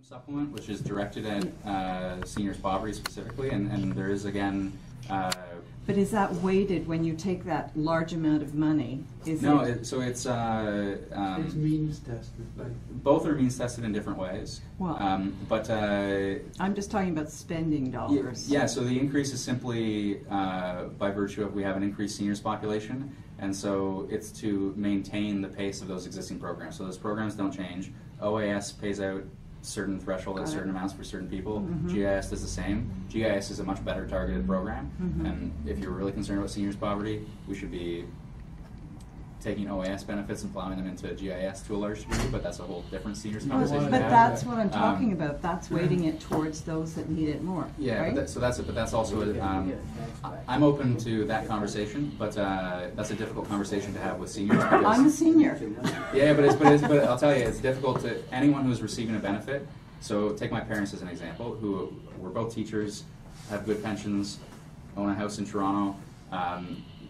supplement, which is directed at seniors poverty specifically, and there is again. But is that weighted when you take that large amount of money? So it's means tested. Both are means tested in different ways. Well, I'm just talking about spending dollars. Yeah. So the increase is simply by virtue of we have an increased seniors population, and so it's to maintain the pace of those existing programs. So those programs don't change. OAS pays out certain threshold at certain amounts for certain people. GIS does the same. GIS is a much better targeted program, and if you're really concerned about seniors poverty, we should be taking OAS benefits and plowing them into GIS to a large degree, but that's a whole different seniors conversation. But that's what I'm talking about. That's weighting it towards those that need it more. Yeah, right? But that's also I'm open to that conversation, but that's a difficult conversation to have with seniors. I'm a senior. Yeah, but I'll tell you, it's difficult to anyone who's receiving a benefit. So take my parents as an example, who were both teachers, have good pensions, own a house in Toronto.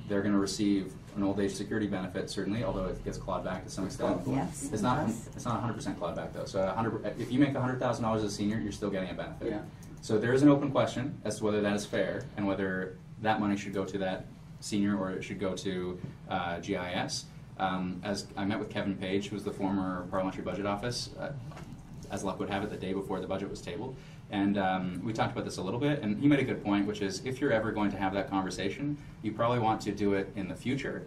They're going to receive an old age security benefit, certainly, although it gets clawed back to some extent. Yes. It's not 100% clawed back though. So if you make $100,000 as a senior, you're still getting a benefit. Yeah. So there is an open question as to whether that is fair and whether that money should go to that senior or it should go to GIS. As I met with Kevin Page, who was the former Parliamentary Budget Office, as luck would have it, the day before the budget was tabled. And we talked about this a little bit, and he made a good point, which is if you're ever going to have that conversation, you probably want to do it in the future.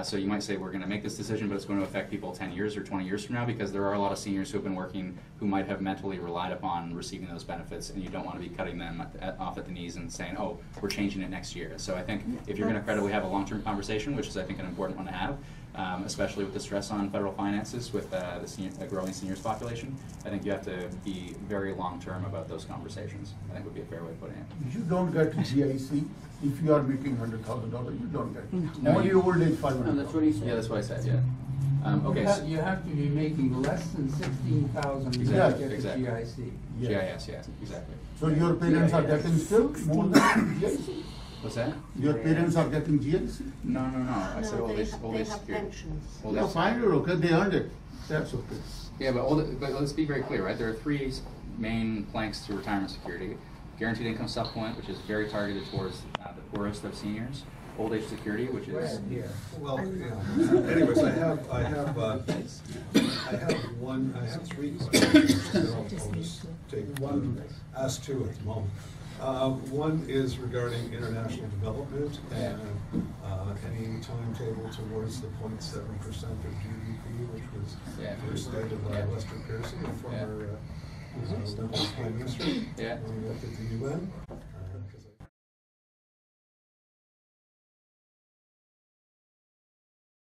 So you might say, we're going to make this decision, but it's going to affect people 10 years or 20 years from now, because there are a lot of seniors who have been working who might have mentally relied upon receiving those benefits, and you don't want to be cutting them off at the knees and saying, oh, we're changing it next year. So I think if you're going to credibly have a long-term conversation, which is I think an important one to have, especially with the stress on federal finances with the growing seniors population, I think you have to be very long-term about those conversations. I think would be a fair way of putting it. You don't get GIC if you are making $100,000. You don't get it. No, only old age $500. No, that's what he said. Yeah, that's what I said. Yeah. Okay. You have to be making less than $16,000 to Exactly. get Exactly. the GIC. GIS, yeah, exactly. So your parents are getting still more than GIC? What's that? Your parents are getting GIC? No. I said old age security. Pensions. Old No, age fine, you're okay. They earned it. That's okay. Yeah, but let's be very clear, right? There are three main planks to retirement security: guaranteed income supplement, which is very targeted towards the poorest of seniors; old age security, which is Well, yeah. Anyways, I have three questions. I'll just ask two at the moment. One is regarding international development and any timetable towards the 0.7% of GDP, which was first stated by Lester Pearson, the former Prime Minister, when we looked at the UN.